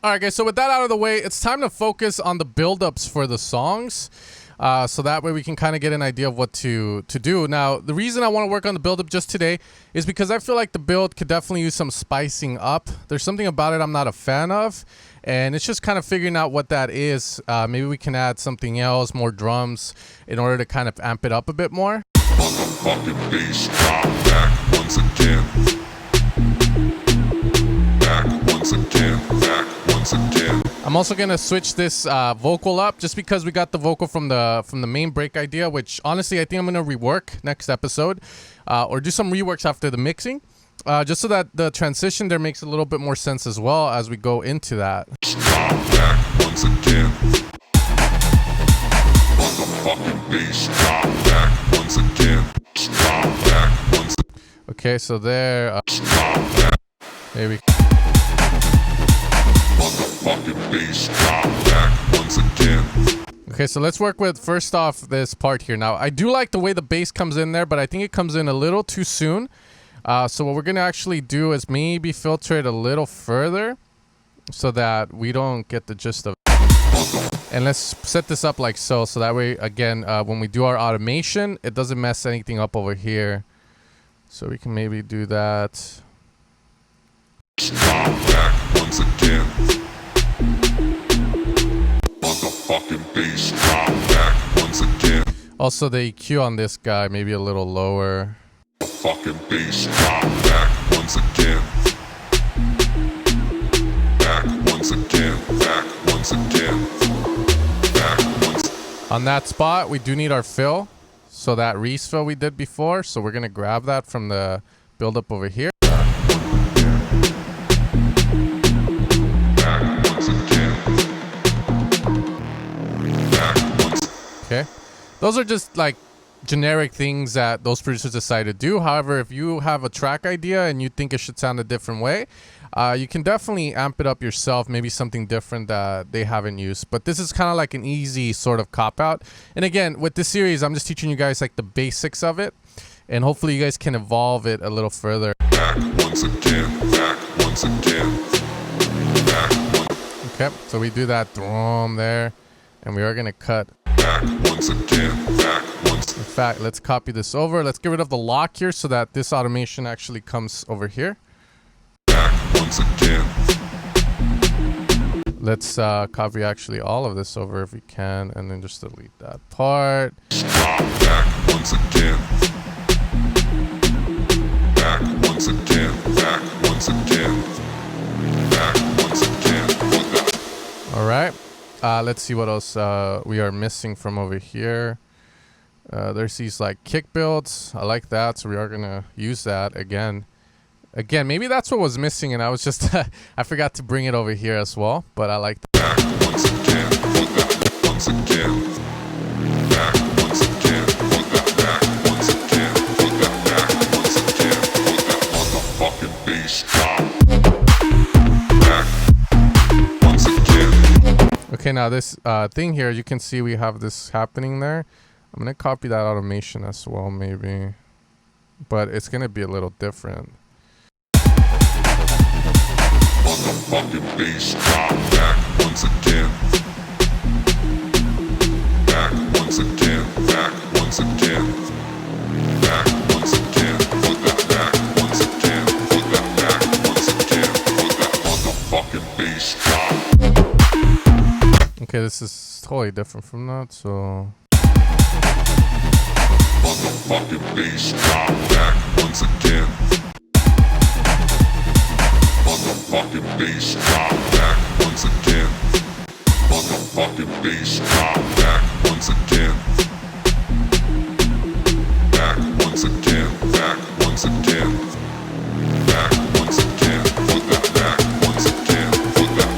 All right, guys, so with that out of the way, it's time to focus on the build-ups for the songs. So that way we can kind of get an idea of what to do. Now, the reason I want to work on the build-up just today is because I feel like the build could definitely use some spicing up. There's something about it I'm not a fan of, and it's just kind of figuring out what that is. Maybe we can add something else, more drums, in order to kind of amp it up a bit more. Motherfucking bass drop back once again. Back once again. Back once again. I'm also gonna switch this vocal up just because we got the vocal from the main break idea, which honestly I think I'm gonna rework next episode, or do some reworks after the mixing, just so that the transition there makes a little bit more sense as well as we go into that. Drop back once again. Motherfucking bass drop back once again. Drop back once again. Okay, so there, maybe. Motherfucking bass drop back once again. Okay, so let's work with first off this part here. Now, I do like the way the bass comes in there, but I think it comes in a little too soon. So what we're gonna actually do is maybe filter it a little further so that we don't get the gist of it. And let's set this up like so that way, again, when we do our automation, it doesn't mess anything up over here. So we can maybe do that. Drop back once again. Motherfucking bass drop back once again. Also, the EQ on this guy maybe a little lower. Motherfucking bass drop back once again. Back once again. Back once again. Back once. On that spot, we do need our fill. So that Reese fill we did before. So we're gonna grab that from the build-up over here. Okay, those are just like generic things that those producers decide to do. However, if you have a track idea and you think it should sound a different way, you can definitely amp it up yourself, maybe something different that they haven't used. But this is kind of like an easy sort of cop-out. And again, with this series, I'm just teaching you guys like the basics of it, and hopefully you guys can evolve it a little further. Back once again. Back once again. Back once. Okay, so we do that drum there, and we are gonna cut. Back once again. Back once. In fact, let's copy this over. Let's get rid of the lock here so that this automation actually comes over here. Back once again. Let's copy actually all of this over if we can, and then just delete that part. Drop back once again. Back once again. Back once again. Back once again. All right. Let's see what else we are missing from over here. There's these like kick builds. I like that, so we are gonna use that again. Maybe that's what was missing, and I was just I forgot to bring it over here as well. But I like that. Back once again. Once again. Back once again. Back once again. Back once again. Motherfucking bass drop. Back once again. Okay, now this thing here, you can see we have this happening there. I'm gonna copy that automation as well, maybe, but it's gonna be a little different. Motherfucking bass drop back once again. Back once again. Back once again. Back once again. Back once again. Back once again. Motherfucking bass drop. Okay, this is totally different from that, so. Motherfucking bass drop back once again. Motherfucking bass drop back once again. Motherfucking bass drop back once again. Back once again. Back once again. Back once again. Back once again.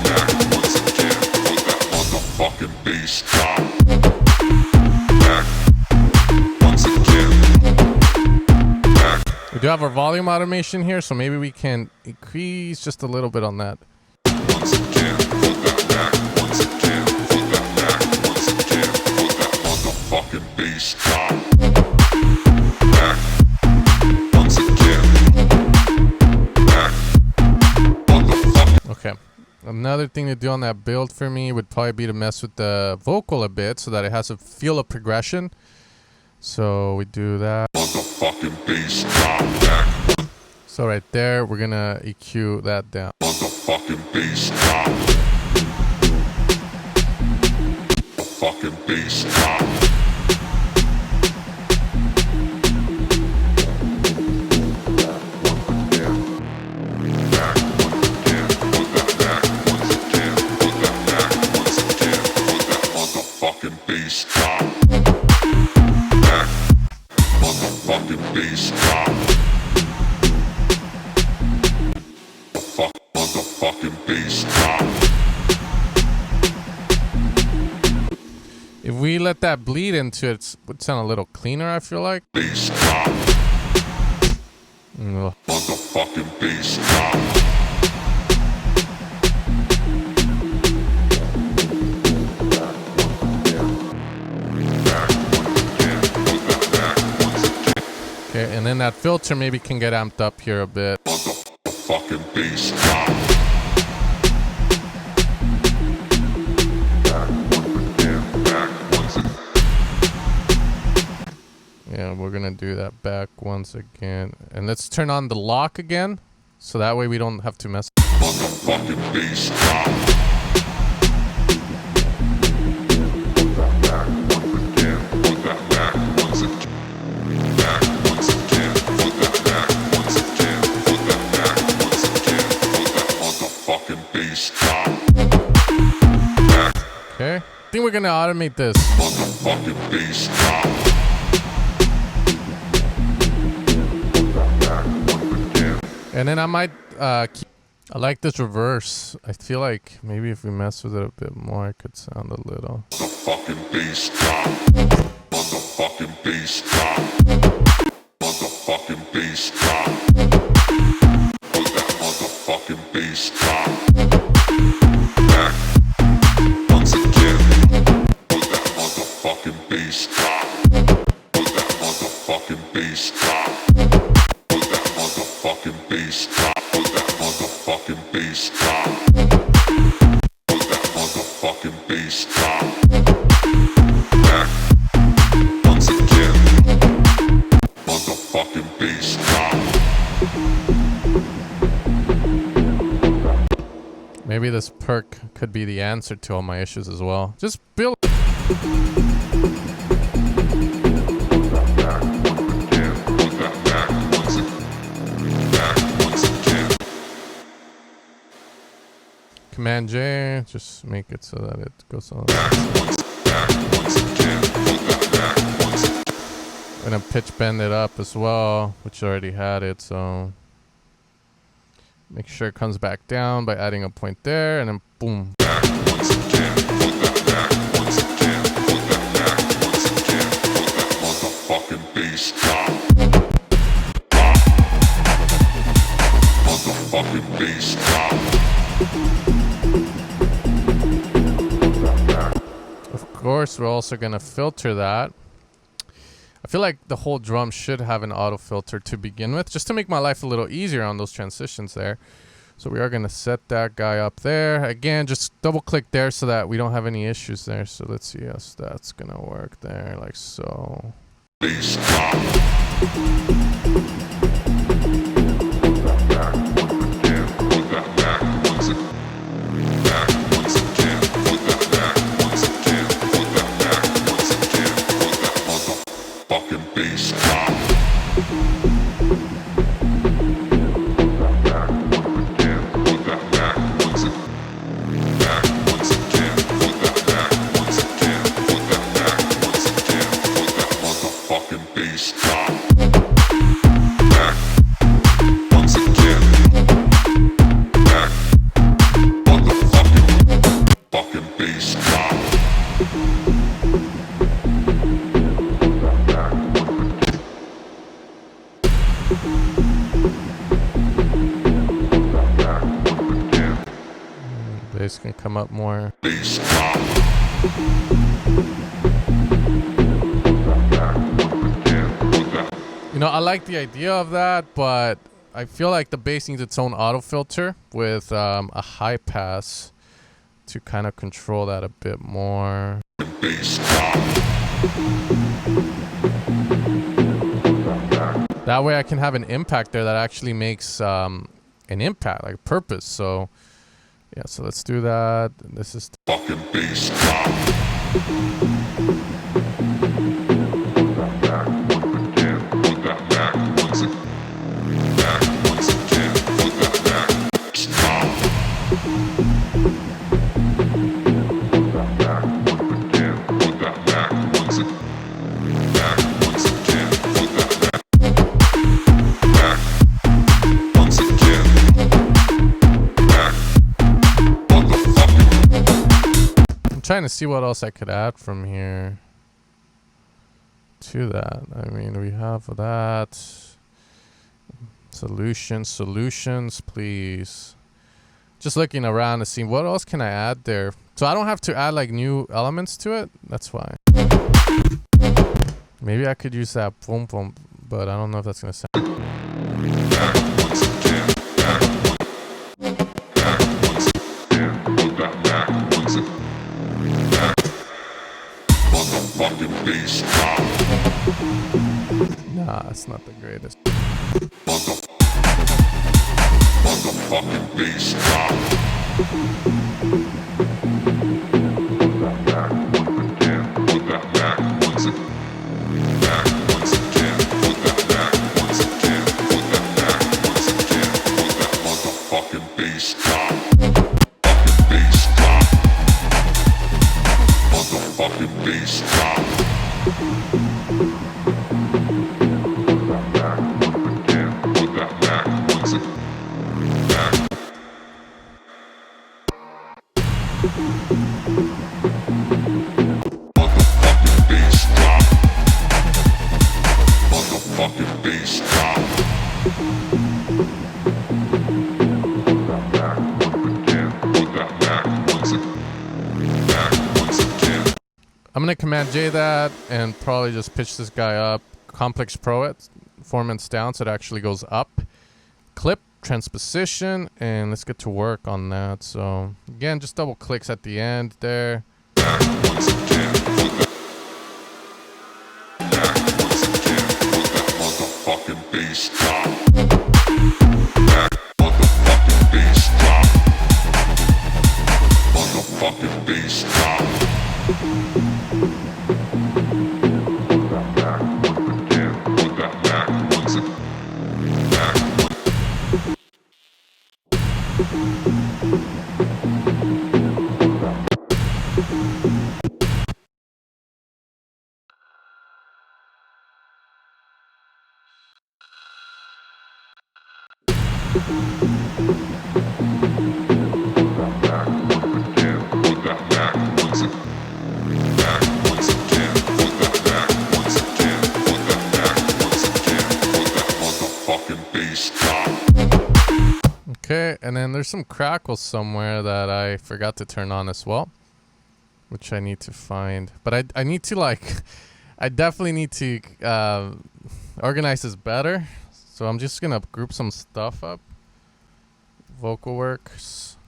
Back once again. Motherfucking bass drop. We do have our volume automation here, so maybe we can increase just a little bit on that. Once again, back once again, back once again, motherfucking bass drop. Back once again, back motherfucking. Okay, Another thing to do on that build for me would probably be to mess with the vocal a bit so that it has a feel of progression. So we do that. Motherfucking bass drop back. So right there, we're gonna EQ that down. Motherfucking bass drop. Motherfucking bass drop. Bass drop. Back. Motherfucking bass drop. Motherfucking bass drop. If we let that bleed into it, it would sound a little cleaner, I feel like. Bass drop. Motherfucking bass drop. Okay, and then that filter maybe can get amped up here a bit. Motherfucking bass drop. Yeah, we're gonna do that back once again. And let's turn on the lock again, so that way we don't have to mess. Motherfucking bass drop. Okay, I think we're gonna automate this. Motherfucking bass drop. And then I might keep. I like this reverse. I feel like maybe if we mess with it a bit more, it could sound a little. Motherfucking bass drop. Motherfucking bass drop. Motherfucking bass drop. Put that motherfucking bass drop. Back. Once again. Put that motherfucking bass drop. Put that motherfucking bass drop. Put that motherfucking bass drop. Put that motherfucking bass drop. Put that motherfucking bass drop. Back. Once again. Motherfucking bass drop. Maybe this perk could be the answer to all my issues as well. Just build. Command J, just make it so that it goes on. I'm gonna pitch bend it up as well, which already had it, so make sure it comes back down by adding a point there, and then boom. Motherfucking bass drop. Motherfucking bass drop. Of course, we're also gonna filter that. I feel like the whole drum should have an auto filter to begin with, just to make my life a little easier on those transitions there. So we are gonna set that guy up there. Again, just double click there so that we don't have any issues there. So let's see how that's gonna work there, like so. Bass drop. Bass can come up more. Bass drop. You know, I like the idea of that, but I feel like the bass needs its own auto filter with a high pass to kind of control that a bit more. That way I can have an impact there that actually makes an impact, like purpose. So yeah, so let's do that. This is fucking bass drop. trying to see what else I could add from here to that. I mean, we have that. Solutions, please. Just looking around to see what else can I add there. So I don't have to add like new elements to it. That's why. Maybe I could use that boom boom, but I don't know if that's gonna sound. Nah, it's not the greatest. I'm gonna Command J that and probably just pitch this guy up. Complex Pro it, performance down so it actually goes up. Clip, transposition, and let's get to work on that. So again, just double clicks at the end there. Okay, and then there's some crackles somewhere that I forgot to turn on as well, which I need to find. But I need to like, I definitely need to organize this better. So I'm just gonna group some stuff up. Vocal works.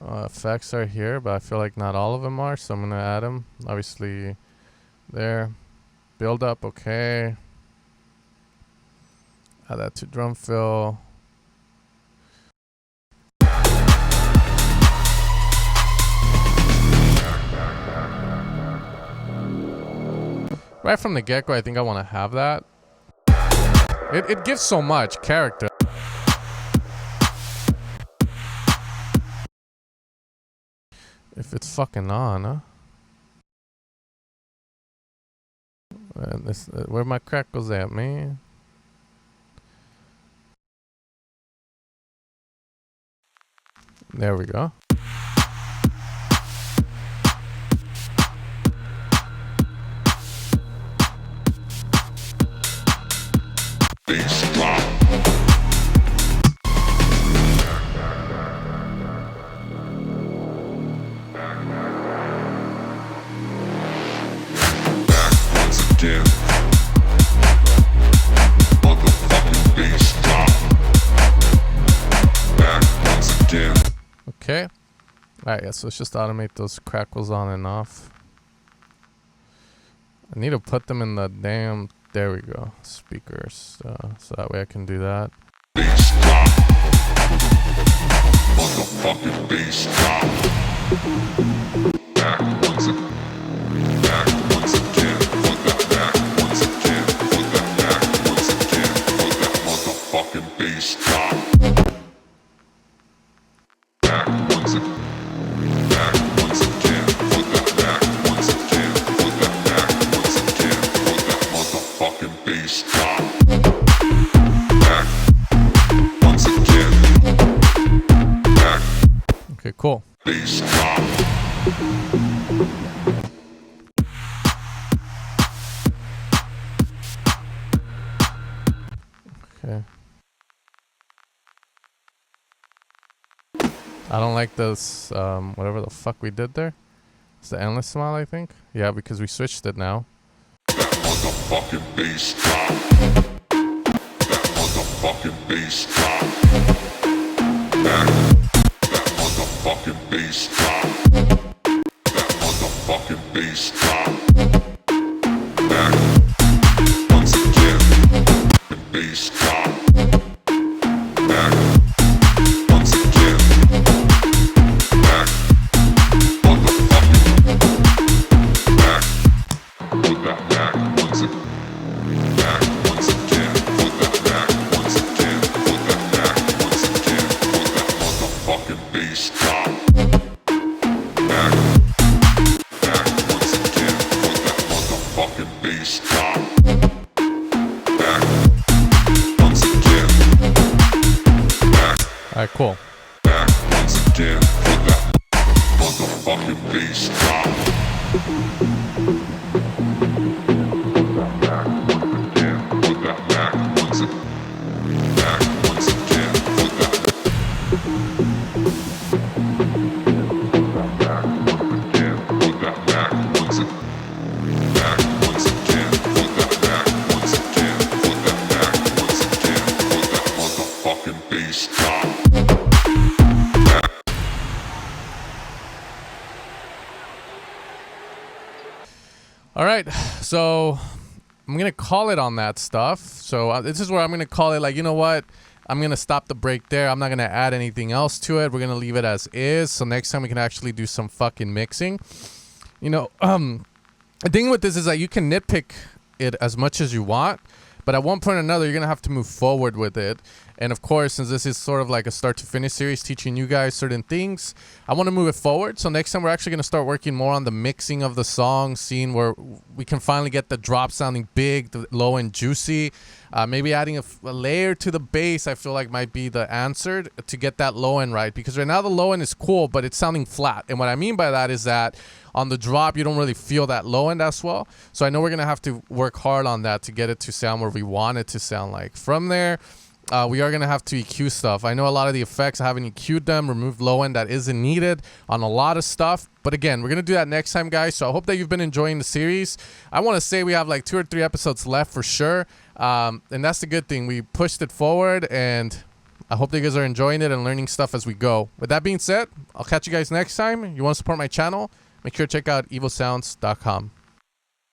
Effects are here, but I feel like not all of them are, so I'm gonna add them. Obviously, there. Build up, okay. Add that to drum fill. Right from the get-go, I think I want to have that. It gives so much character. If it's fucking on, huh? And this, where my crackles at, man? There we go. Motherfucking bass. Okay. Alright, yeah, so let's just automate those crackles on and off. I need to put them in the damn, there we go, speakers, so that way I can do that. Bass drop. Motherfucking bass drop. Back once again. Back once again. Put that back once again. Put that back once again. Put that motherfucking bass drop. Back once again. Back once again. Put that back once again. Put that back once again. Put that motherfucking bass drop. Back once again. Back. Okay, cool. Bass drop. Okay. I don't like this, whatever the fuck we did there. It's the endless smile, I think. Yeah, because we switched it now. That motherfucking bass drop. That motherfucking bass drop. Back. That motherfucking bass drop. That motherfucking bass drop. Back. Once again. The bass drop. Back. Once again. Back. Motherfucking. Back. Put that back once again. Back once again. Put that back once again. Put that back once again. Put that motherfucking bass drop. Back. Back once again. Put that motherfucking bass drop. Back. Once again. Back. Alright, cool. Back once again. Put that motherfucking bass drop. Back once again. Put that back once again. Back once again. Put that back once again. Put that back once again. Back once again. Put that back once again. Put that back once again. Put that motherfucking bass drop. All right, so I'm gonna call it on that stuff. So this is where I'm gonna call it, like, you know what? I'm gonna stop the break there. I'm not gonna add anything else to it. We're gonna leave it as is. So next time we can actually do some fucking mixing. You know, the thing with this is that you can nitpick it as much as you want, but at one point or another, you're gonna have to move forward with it. And of course, since this is sort of like a start to finish series, teaching you guys certain things, I want to move it forward. So next time we're actually going to start working more on the mixing of the song, seeing where we can finally get the drop sounding big, the low and juicy. Maybe adding a layer to the bass, I feel like might be the answer to get that low end right. Because right now the low end is cool, but it's sounding flat. And what I mean by that is that on the drop, you don't really feel that low end as well. So I know we're going to have to work hard on that to get it to sound where we want it to sound like. From there, we are going to have to EQ stuff. I know a lot of the effects, I haven't EQ'd them, removed low end that isn't needed on a lot of stuff. But again, we're going to do that next time, guys. So I hope that you've been enjoying the series. I want to say we have like 2 or 3 episodes left for sure. And that's the good thing. We pushed it forward, and I hope that you guys are enjoying it and learning stuff as we go. With that being said, I'll catch you guys next time. You want to support my channel? Make sure to check out evilsounds.com.